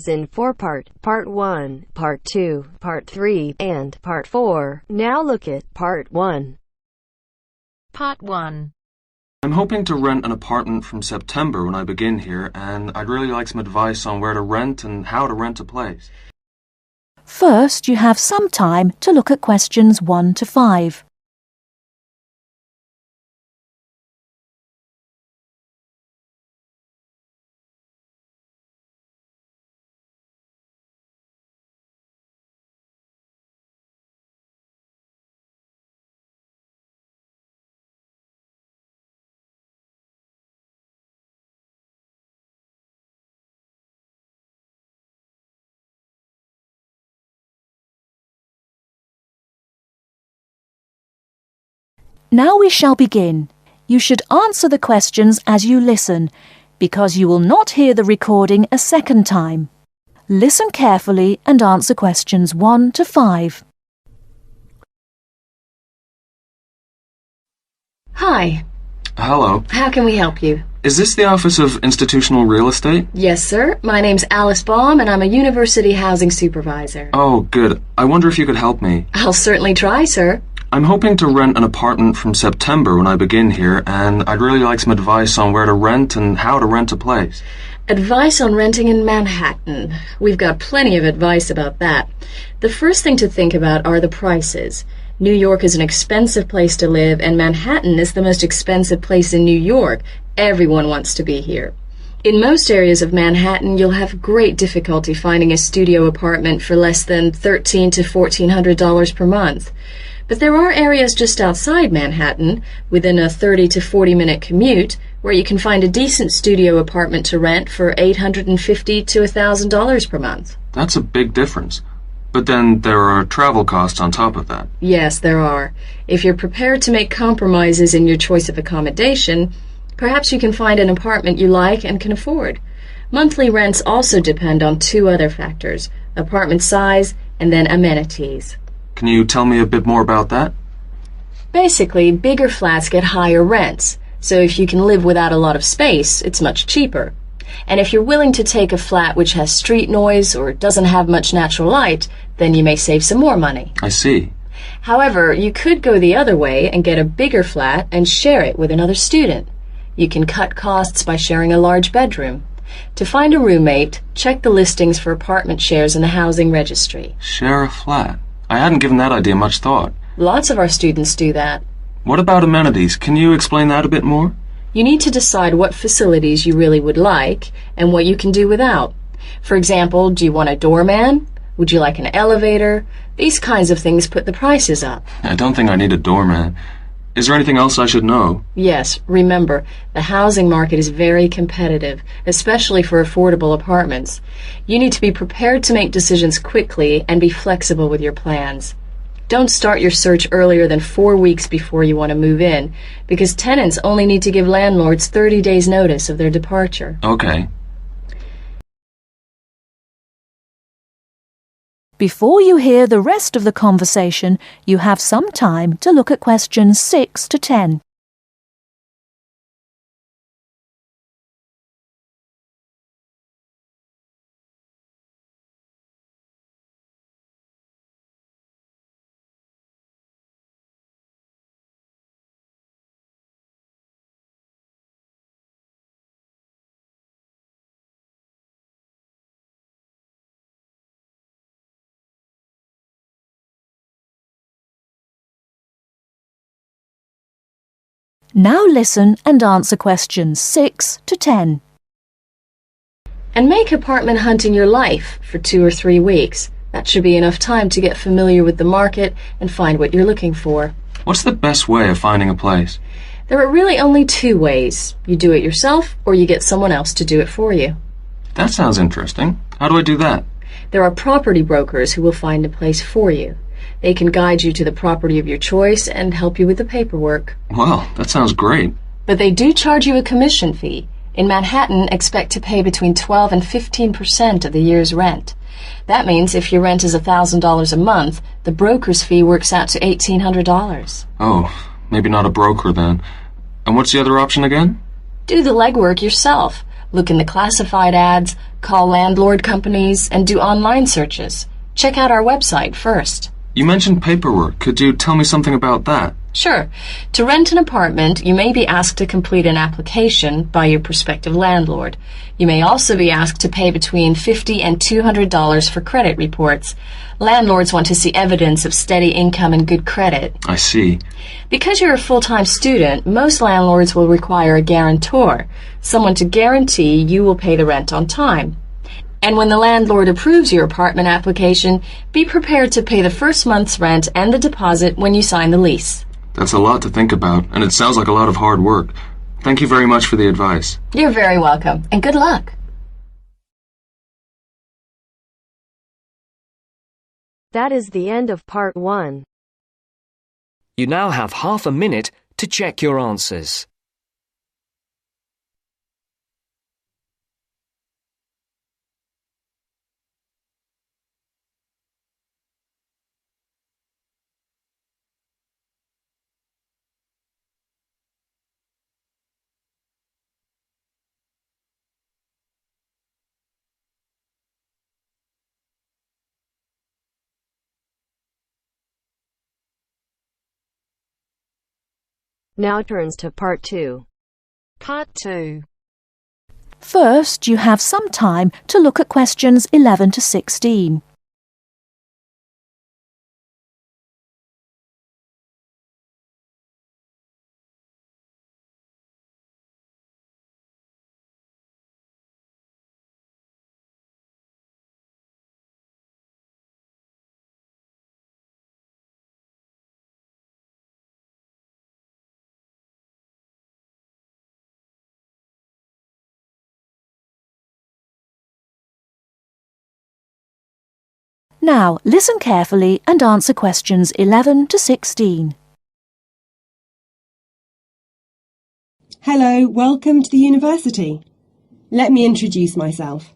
is in four-part, Part 1, Part 2, Part 3, and Part 4. Now look at Part 1. Part 1. I'm hoping to rent an apartment from September when I begin here, and I'd really like some advice on where to rent and how to rent a place. First, you have some time to look at questions 1 to 5. Now we shall begin. You should answer the questions as you listen, because you will not hear the recording a second time. Listen carefully and answer questions 1 to 5. Hi. Hello. How can we help you? Is this the Office of Institutional Real Estate? Yes, sir. My name's Alice Baum, and I'm a university housing supervisor. Oh, good. I wonder if you could help me. I'll certainly try, sir. I'm hoping to rent an apartment from September when I begin here, and I'd really like some advice on where to rent and how to rent a place. Advice on renting in Manhattan. We've got plenty of advice about that. The first thing to think about are the prices. New York is an expensive place to live, and Manhattan is the most expensive place in New York. Everyone wants to be here. In most areas of Manhattan, you'll have great difficulty finding a studio apartment for less than $1,300 to $1,400 per month. But there are areas just outside Manhattan, within a 30 to 40-minute commute, where you can find a decent studio apartment to rent for $850 to $1,000 per month. That's a big difference. But then there are travel costs on top of that. Yes, there are. If you're prepared to make compromises in your choice of accommodation, perhaps you can find an apartment you like and can afford. Monthly rents also depend on 2 other factors: apartment size and then amenities. Can you tell me a bit more about that? Basically, bigger flats get higher rents, so if you can live without a lot of space, it's much cheaper. And if you're willing to take a flat which has street noise or doesn't have much natural light, then you may save some more money. I see. However, you could go the other way and get a bigger flat and share it with another student. You can cut costs by sharing a large bedroom. To find a roommate, check the listings for apartment shares in the housing registry. Share a flat. I hadn't given that idea much thought. Lots of our students do that. What about amenities? Can you explain that a bit more? You need to decide what facilities you really would like and what you can do without. For example, do you want a doorman? Would you like an elevator? These kinds of things put the prices up. I don't think I need a doorman. Is there anything else I should know? Yes, remember, the housing market is very competitive, especially for affordable apartments. You need to be prepared to make decisions quickly and be flexible with your plans. Don't start your search earlier than 4 weeks before you want to move in, because tenants only need to give landlords 30 days notice of their departure. Okay. Before you hear the rest of the conversation, you have some time to look at questions 6 to 10. Now listen and answer questions 6 to 10. And make apartment hunting your life for 2 or 3 weeks. That should be enough time to get familiar with the market and find what you're looking for. What's the best way of finding a place? There are really only 2 ways. You do it yourself, or you get someone else to do it for you. That sounds interesting. How do I do that? There are property brokers who will find a place for you. They can guide you to the property of your choice and help you with the paperwork. Well, that sounds great. But they do charge you a commission fee. In Manhattan, expect to pay between 12% and 15% of the year's rent. That means if your rent is $1,000 a month, the broker's fee works out to $1,800. Oh, maybe not a broker then. And what's the other option again? Do the legwork yourself. Look in the classified ads, call landlord companies, and do online searches. Check out our website first. You mentioned paperwork. Could you tell me something about that? Sure. To rent an apartment, you may be asked to complete an application by your prospective landlord. You may also be asked to pay between $50 and $200 for credit reports. Landlords want to see evidence of steady income and good credit. I see. Because you're a full-time student, most landlords will require a guarantor, someone to guarantee you will pay the rent on time. And when the landlord approves your apartment application, be prepared to pay the first month's rent and the deposit when you sign the lease. That's a lot to think about, and it sounds like a lot of hard work. Thank you very much for the advice. You're very welcome, and good luck. That is the end of part 1. You now have half a minute to check your answers. Now turns to part 2. Part 2. First, you have some time to look at questions 11 to 16. Now, listen carefully and answer questions 11 to 16. Hello, welcome to the university. Let me introduce myself.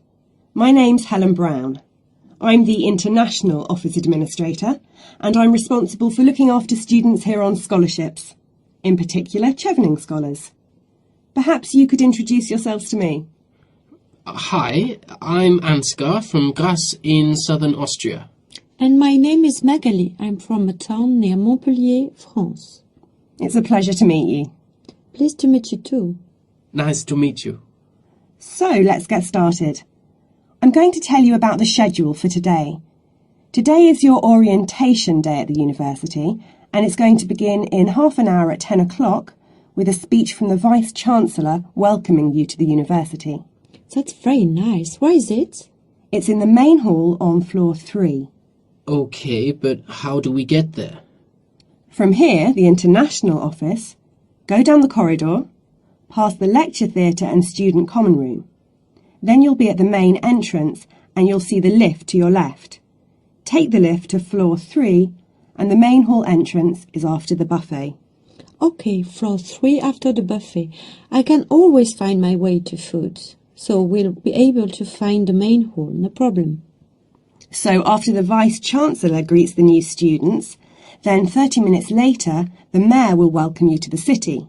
My name's Helen Brown. I'm the International Office Administrator, and I'm responsible for looking after students here on scholarships, in particular Chevening scholars. Perhaps you could introduce yourselves to me. Hi, I'm Ansgar from Grasse in southern Austria. And my name is Magali. I'm from a town near Montpellier, France. It's a pleasure to meet you. Pleased to meet you too. Nice to meet you. So, let's get started. I'm going to tell you about the schedule for today. Today is your orientation day at the university, and it's going to begin in half an hour at 10 o'clock with a speech from the Vice-Chancellor welcoming you to the university. That's very nice. Where is it? It's in the main hall on floor 3. Okay, but how do we get there? From here, the International Office, go down the corridor, past the lecture theatre and student common room. Then you'll be at the main entrance and you'll see the lift to your left. Take the lift to floor 3 and the main hall entrance is after the buffet. Okay, floor 3 after the buffet. I can always find my way to food. So we'll be able to find the main hall, no problem. So after the Vice-Chancellor greets the new students, then 30 minutes later, the Mayor will welcome you to the city.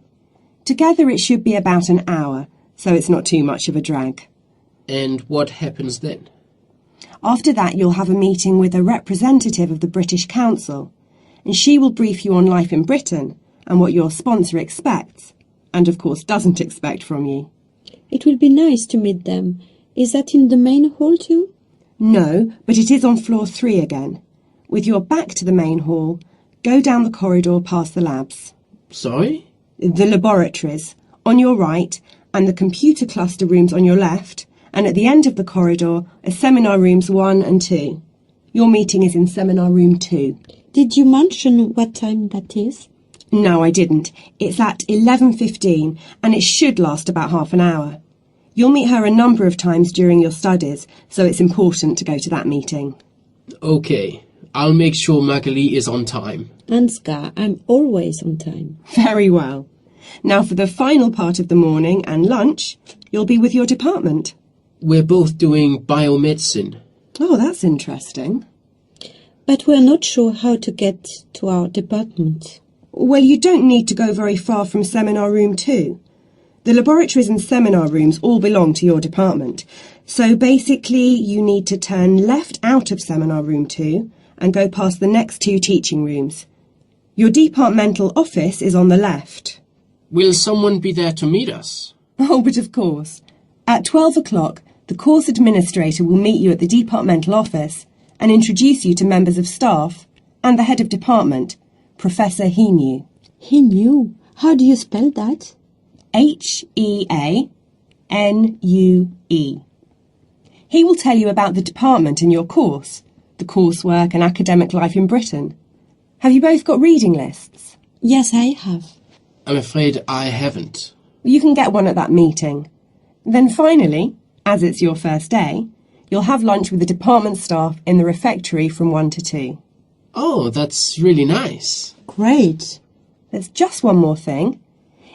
Together it should be about an hour, so it's not too much of a drag. And what happens then? After that, you'll have a meeting with a representative of the British Council, and she will brief you on life in Britain and what your sponsor expects, and of course doesn't expect from you. It will be nice to meet them. Is that in the main hall too? No, but it is on floor 3 again. With your back to the main hall, go down the corridor past the labs. Sorry? The laboratories, on your right, and the computer cluster rooms on your left, and at the end of the corridor are seminar rooms 1 and 2. Your meeting is in seminar room 2. Did you mention what time that is? No, I didn't. It's at 11:15 and it should last about half an hour. You'll meet her a number of times during your studies, so it's important to go to that meeting. Okay, I'll make sure Magali is on time. Ansgar, I'm always on time. Very well. Now for the final part of the morning and lunch, you'll be with your department. We're both doing biomedicine. Oh, that's interesting. But we're not sure how to get to our department. Well, you don't need to go very far from seminar room 2. The laboratories and seminar rooms all belong to your department. So basically you need to turn left out of seminar room 2 and go past the next 2 teaching rooms. Your departmental office is on the left. Will someone be there to meet us? Oh, but of course. At 12 o'clock, the course administrator will meet you at the departmental office and introduce you to members of staff and the head of department, Professor Heanue. Heanue? How do you spell that? Heanue. He will tell you about the department and your course, the coursework and academic life in Britain. Have you both got reading lists? Yes, I have. I'm afraid I haven't. You can get one at that meeting. Then finally, as it's your first day, you'll have lunch with the department staff in the refectory from 1 to 2. Oh, that's really nice. Great. There's just one more thing.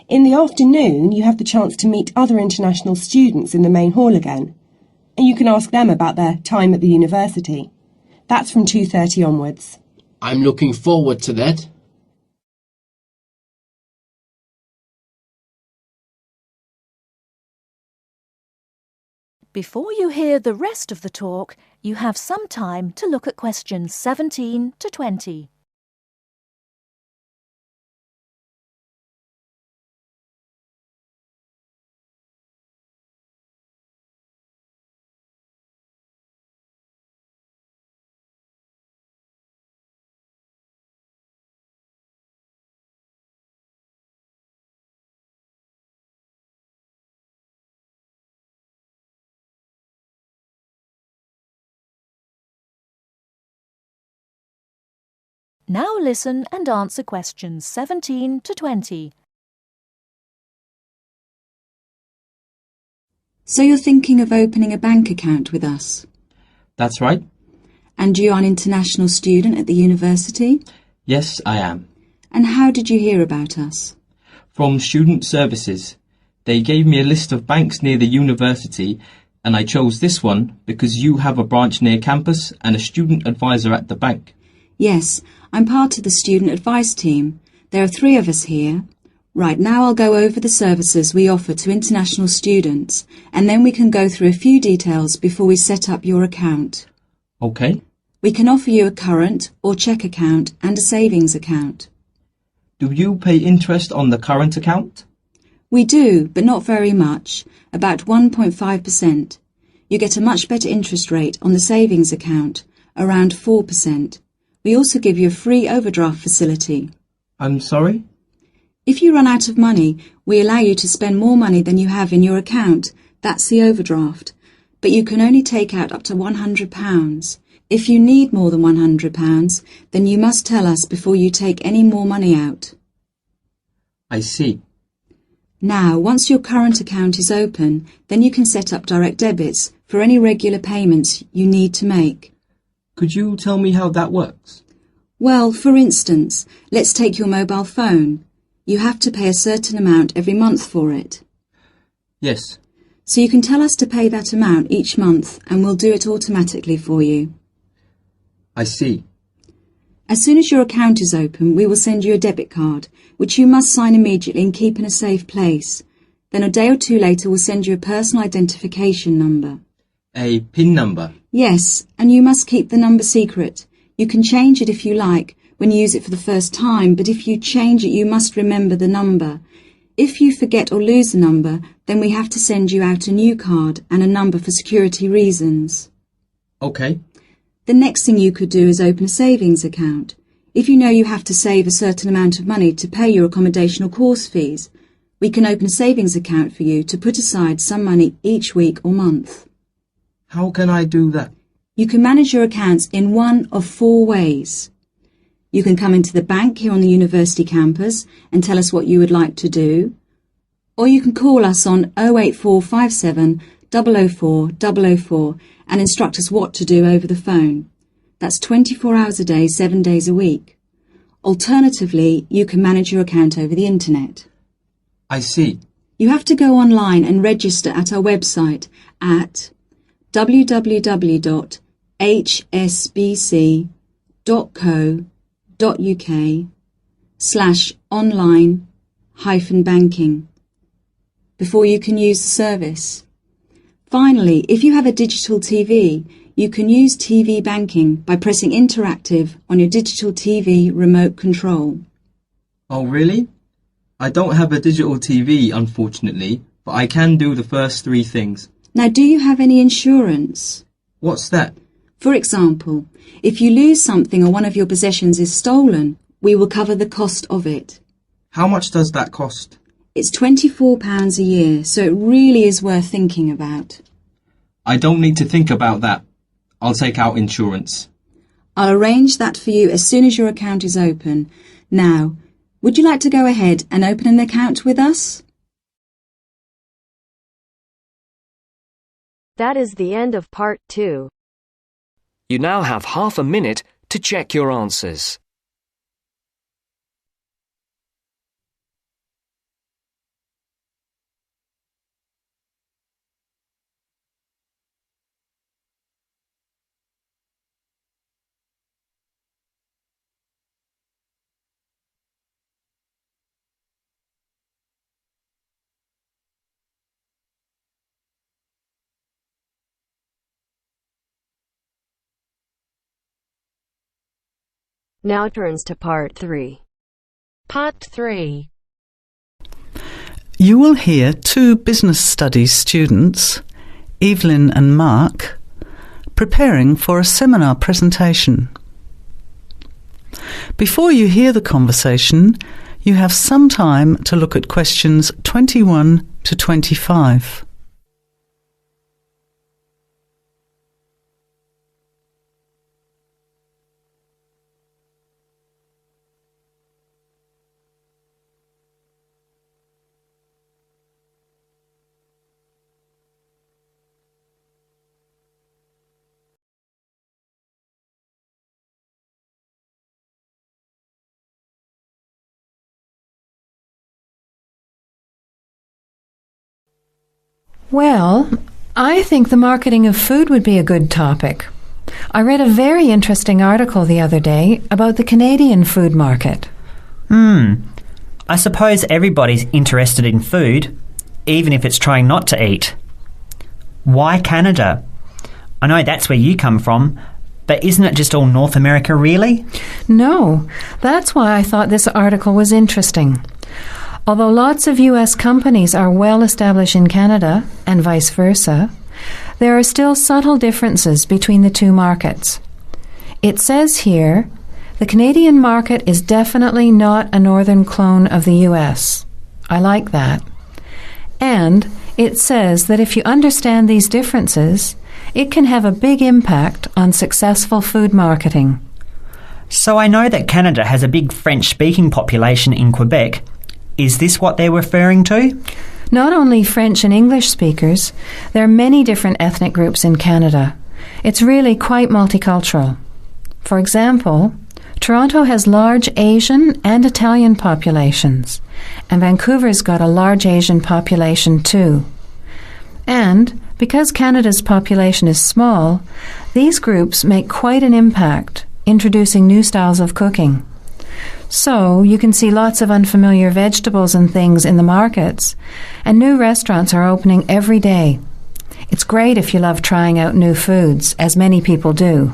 In the afternoon, you have the chance to meet other international students in the main hall again, and you can ask them about their time at the university. That's from 2:30 onwards. I'm looking forward to that. Before you hear the rest of the talk, you have some time to look at questions 17 to 20. Now listen and answer questions 17 to 20. So you're thinking of opening a bank account with us? That's right. And you are an international student at the university? Yes, I am. And how did you hear about us? From Student Services. They gave me a list of banks near the university, and I chose this one because you have a branch near campus and a student advisor at the bank. Yes, I'm part of the student advice team. There are 3 of us here. Right, now I'll go over the services we offer to international students, and then we can go through a few details before we set up your account. Okay. We can offer you a current or cheque account and a savings account. Do you pay interest on the current account? We do, but not very much, about 1.5%. You get a much better interest rate on the savings account, around 4%. We also give you a free overdraft facility. I'm sorry? If you run out of money, we allow you to spend more money than you have in your account. That's the overdraft. But you can only take out up to £100. If you need more than £100, then you must tell us before you take any more money out. I see. Now, once your current account is open, then you can set up direct debits for any regular payments you need to make. Could you tell me how that works? Well, for instance, let's take your mobile phone. You have to pay a certain amount every month for it. Yes. So you can tell us to pay that amount each month and we'll do it automatically for you. I see. As soon as your account is open, we will send you a debit card, which you must sign immediately and keep in a safe place. Then a day or 2 later, we'll send you a personal identification number. A PIN number? Yes, and you must keep the number secret. You can change it if you like when you use it for the first time, but if you change it, you must remember the number. If you forget or lose the number, then we have to send you out a new card and a number for security reasons. Okay. The next thing you could do is open a savings account. If you know you have to save a certain amount of money to pay your accommodation or course fees, we can open a savings account for you to put aside some money each week or month. How can I do that? You can manage your accounts in one of 4 ways. You can come into the bank here on the university campus and tell us what you would like to do, or you can call us on 08457 004 004 and instruct us what to do over the phone. That's 24 hours a day, 7 days a week. Alternatively, you can manage your account over the internet. I see. You have to go online and register at our website at www.hsbc.co.uk/online-banking. before you can use the service. Finally, if you have a digital TV, you can use TV banking by pressing Interactive on your digital TV remote control. Oh, really? I don't have a digital TV, unfortunately, but I can do the first three things. Now, do you have any insurance? What's that? For example, if you lose something or one of your possessions is stolen, we will cover the cost of it. How much does that cost? It's £24 a year, so it really is worth thinking about. I don't need to think about that. I'll take out insurance. I'll arrange that for you as soon as your account is open. Now, would you like to go ahead and open an account with us? That is the end of part 2. You now have half a minute to check your answers. Now turns to part 3. Part 3. You will hear two business studies students, Evelyn and Mark, preparing for a seminar presentation. Before you hear the conversation, you have some time to look at questions 21 to 25. Well, I think the marketing of food would be a good topic. I read a very interesting article the other day about the Canadian food market. I suppose everybody's interested in food, even if it's trying not to eat. Why Canada? I know that's where you come from, but isn't it just all North America, really? No, that's why I thought this article was interesting. Although lots of U.S. companies are well established in Canada, and vice versa, there are still subtle differences between the two markets. It says here, the Canadian market is definitely not a northern clone of the U.S. I like that. And it says that if you understand these differences, it can have a big impact on successful food marketing. So I know that Canada has a big French-speaking population in Quebec. Is this what they're referring to? Not only French and English speakers, there are many different ethnic groups in Canada. It's really quite multicultural. For example, Toronto has large Asian and Italian populations, and Vancouver's got a large Asian population too. And because Canada's population is small, these groups make quite an impact, introducing new styles of cooking. So you can see lots of unfamiliar vegetables and things in the markets, and new restaurants are opening every day. It's great if you love trying out new foods, as many people do.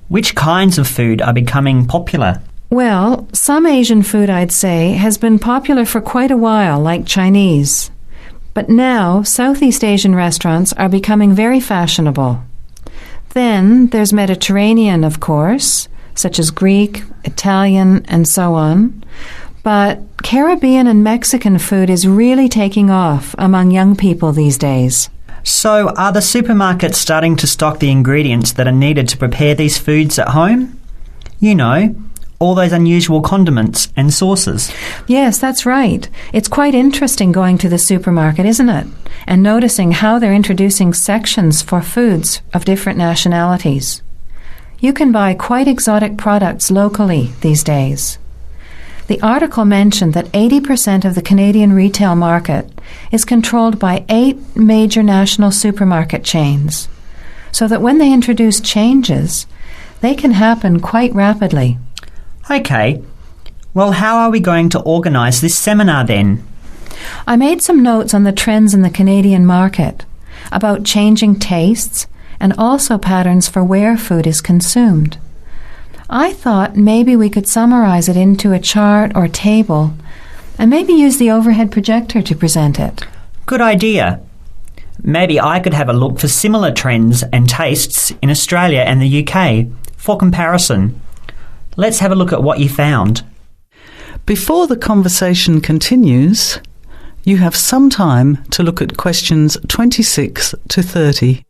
Which kinds of food are becoming popular? Well, some Asian food, I'd say, has been popular for quite a while, like Chinese. But now, Southeast Asian restaurants are becoming very fashionable. Then there's Mediterranean, of course, such as Greek, Italian, and so on. But Caribbean and Mexican food is really taking off among young people these days. So are the supermarkets starting to stock the ingredients that are needed to prepare these foods at home? You know, all those unusual condiments and sauces. Yes, that's right. It's quite interesting going to the supermarket, isn't it? And noticing how they're introducing sections for foods of different nationalities. You can buy quite exotic products locally these days. The article mentioned that 80% of the Canadian retail market is controlled by 8 major national supermarket chains, so that when they introduce changes, they can happen quite rapidly. Okay. Well, how are we going to organise this seminar then? I made some notes on the trends in the Canadian market, about changing tastes, and also patterns for where food is consumed. I thought maybe we could summarize it into a chart or table, and maybe use the overhead projector to present it. Good idea. Maybe I could have a look for similar trends and tastes in Australia and the UK for comparison. Let's have a look at what you found. Before the conversation continues, you have some time to look at questions 26 to 30.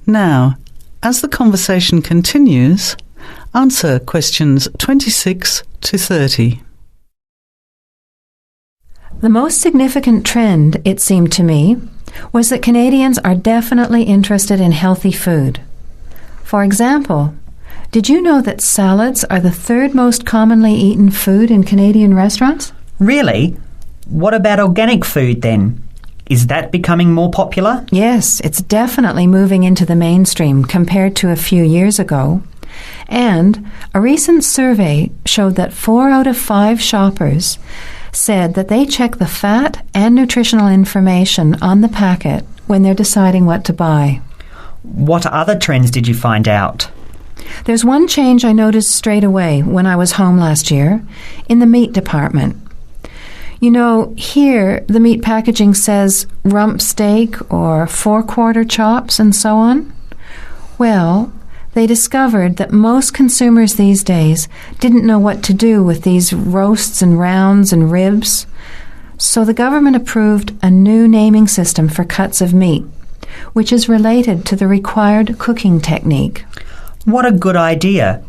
Now, as the conversation continues, answer questions 26 to 30. The most significant trend, it seemed to me, was that Canadians are definitely interested in healthy food. For example, did you know that salads are the third most commonly eaten food in Canadian restaurants? Really? What about organic food then? Is that becoming more popular? Yes, it's definitely moving into the mainstream compared to a few years ago. And a recent survey showed that 4 out of 5 shoppers said that they check the fat and nutritional information on the packet when they're deciding what to buy. What other trends did you find out? There's one change I noticed straight away when I was home last year in the meat department. You know, here the meat packaging says rump steak or 4-quarter chops and so on. Well, they discovered that most consumers these days didn't know what to do with these roasts and rounds and ribs. So the government approved a new naming system for cuts of meat, which is related to the required cooking technique. What a good idea.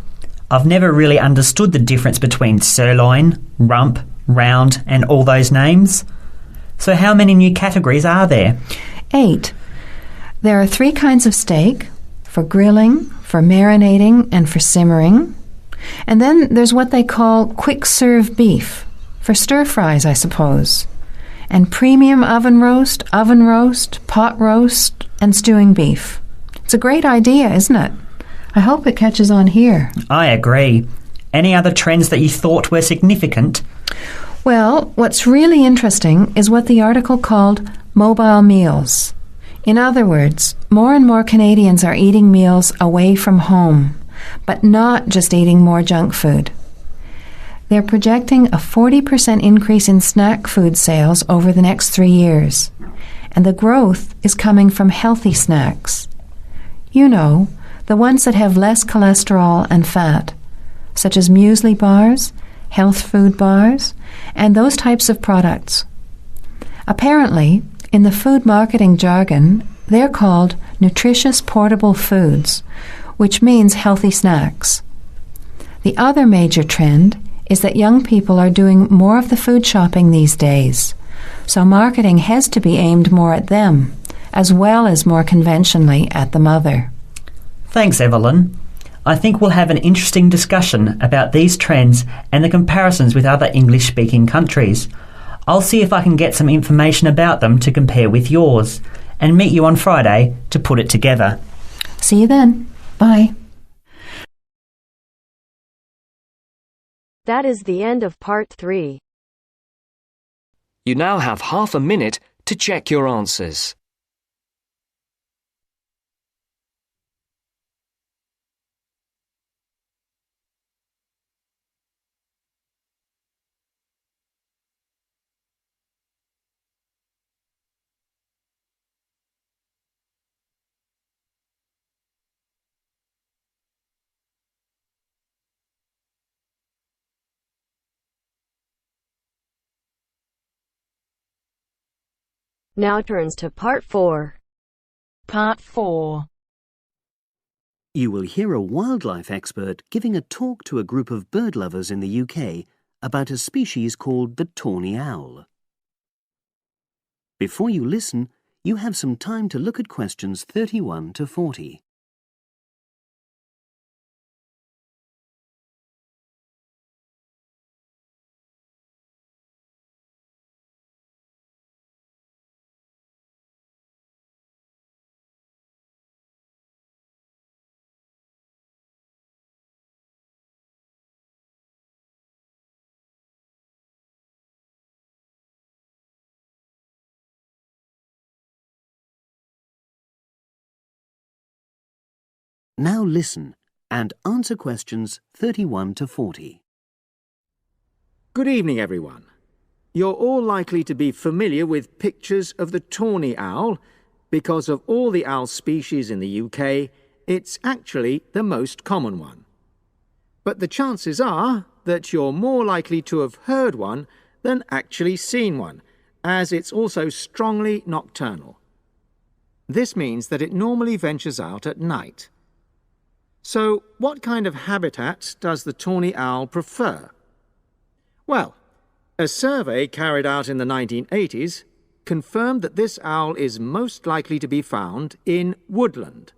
I've never really understood the difference between sirloin, rump, round and all those names. So how many new categories are there? 8. There are 3 kinds of steak, for grilling, for marinating and for simmering. And then there's what they call quick-serve beef, for stir-fries, I suppose. And premium oven roast, pot roast and stewing beef. It's a great idea, isn't it? I hope it catches on here. I agree. Any other trends that you thought were significant? Well, what's really interesting is what the article called mobile meals. In other words, more and more Canadians are eating meals away from home, but not just eating more junk food. They're projecting a 40% increase in snack food sales over the next 3 years, and the growth is coming from healthy snacks. You know, the ones that have less cholesterol and fat, such as muesli bars, health food bars, and those types of products. Apparently, in the food marketing jargon, they're called nutritious portable foods, which means healthy snacks. The other major trend is that young people are doing more of the food shopping these days, so marketing has to be aimed more at them, as well as more conventionally at the mother. Thanks, Evelyn. I think we'll have an interesting discussion about these trends and the comparisons with other English-speaking countries. I'll see if I can get some information about them to compare with yours, and meet you on Friday to put it together. See you then. Bye. That is the end of part 3. You now have half a minute to check your answers. Now turns to part 4. Part 4. You will hear a wildlife expert giving a talk to a group of bird lovers in the UK about a species called the tawny owl. Before you listen, you have some time to look at questions 31 to 40. Now listen and answer questions 31 to 40. Good evening, everyone. You're all likely to be familiar with pictures of the tawny owl. Because of all the owl species in the UK, it's actually the most common one. But the chances are that you're more likely to have heard one than actually seen one, as it's also strongly nocturnal. This means that it normally ventures out at night. So, what kind of habitat does the tawny owl prefer? Well, a survey carried out in the 1980s confirmed that this owl is most likely to be found in woodland.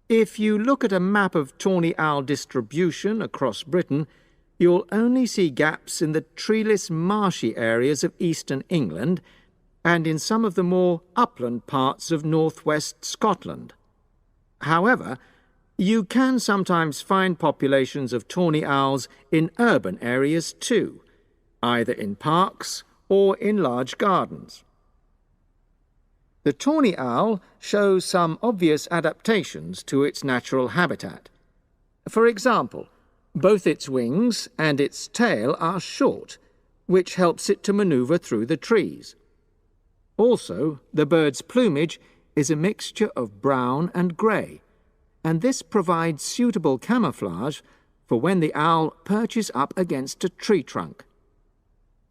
If you look at a map of tawny owl distribution across Britain, you'll only see gaps in the treeless marshy areas of eastern England and in some of the more upland parts of northwest Scotland. However, you can sometimes find populations of tawny owls in urban areas too, either in parks or in large gardens. The tawny owl shows some obvious adaptations to its natural habitat. For example, both its wings and its tail are short, which helps it to maneuver through the trees. Also, the bird's plumage is a mixture of brown and grey, and this provides suitable camouflage for when the owl perches up against a tree trunk.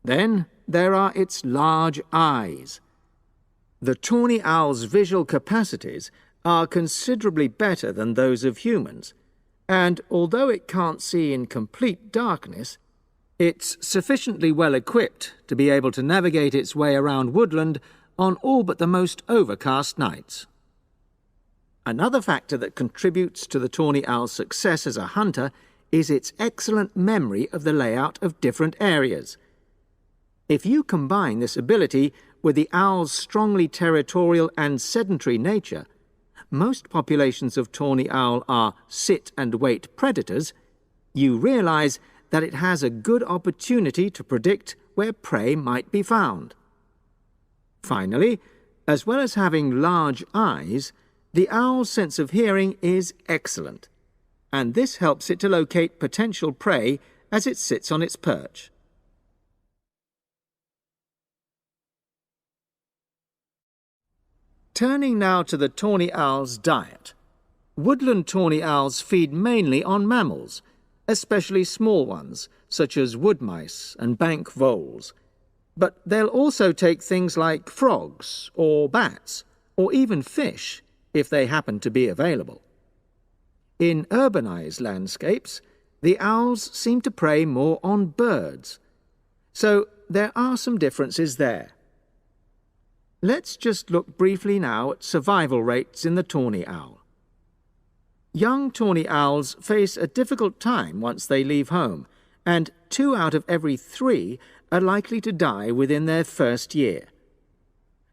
Then there are its large eyes. The tawny owl's visual capacities are considerably better than those of humans, and although it can't see in complete darkness, it's sufficiently well equipped to be able to navigate its way around woodland on all but the most overcast nights. Another factor that contributes to the tawny owl's success as a hunter is its excellent memory of the layout of different areas. If you combine this ability with the owl's strongly territorial and sedentary nature, most populations of tawny owl are sit-and-wait predators, you realize that it has a good opportunity to predict where prey might be found. Finally, as well as having large eyes, the owl's sense of hearing is excellent, and this helps it to locate potential prey as it sits on its perch. Turning now to the tawny owl's diet. Woodland tawny owls feed mainly on mammals, especially small ones, such as wood mice and bank voles. But they'll also take things like frogs or bats, or even fish, if they happen to be available. In urbanized landscapes, the owls seem to prey more on birds. So there are some differences there. Let's just look briefly now at survival rates in the tawny owl. Young tawny owls face a difficult time once they leave home, and 2 out of every 3 are likely to die within their first year.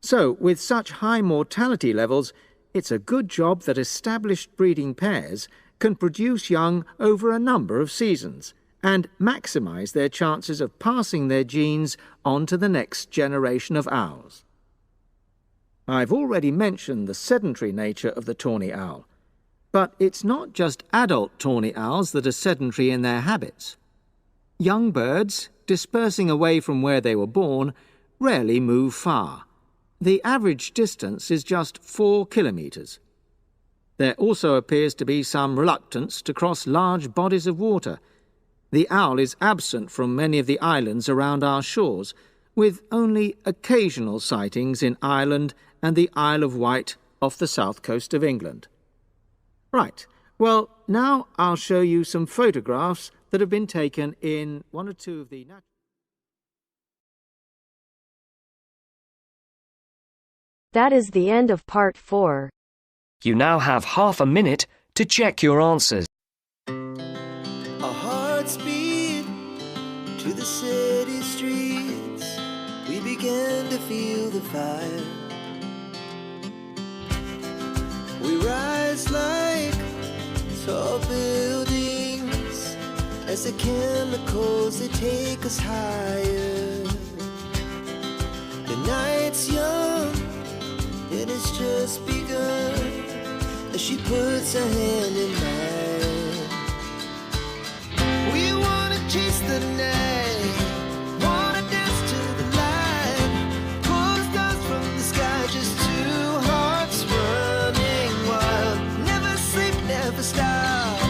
So, with such high mortality levels, it's a good job that established breeding pairs can produce young over a number of seasons and maximize their chances of passing their genes on to the next generation of owls. I've already mentioned the sedentary nature of the tawny owl, but it's not just adult tawny owls that are sedentary in their habits. Young birds, dispersing away from where they were born, rarely move far. The average distance is just 4 kilometres. There also appears to be some reluctance to cross large bodies of water. The owl is absent from many of the islands around our shores, with only occasional sightings in Ireland and the Isle of Wight off the south coast of England. Right, well, now I'll show you some photographs that have been taken in one or two of the... That is the end of part 4. You now have half a minute to check your answers. Our hearts beat to the city streets. We began to feel the fire. We rise like tall buildings as the chemicals, they take us higher. The night's young, it has just begun as she puts her hand in mine. We wanna chase the night, wanna dance to the light, pull the stars from the sky, just two hearts running wild. Never sleep, never stop,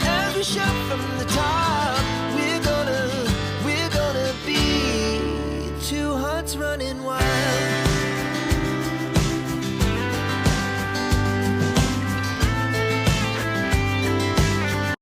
as we shout from the top. We're gonna be two hearts running wild.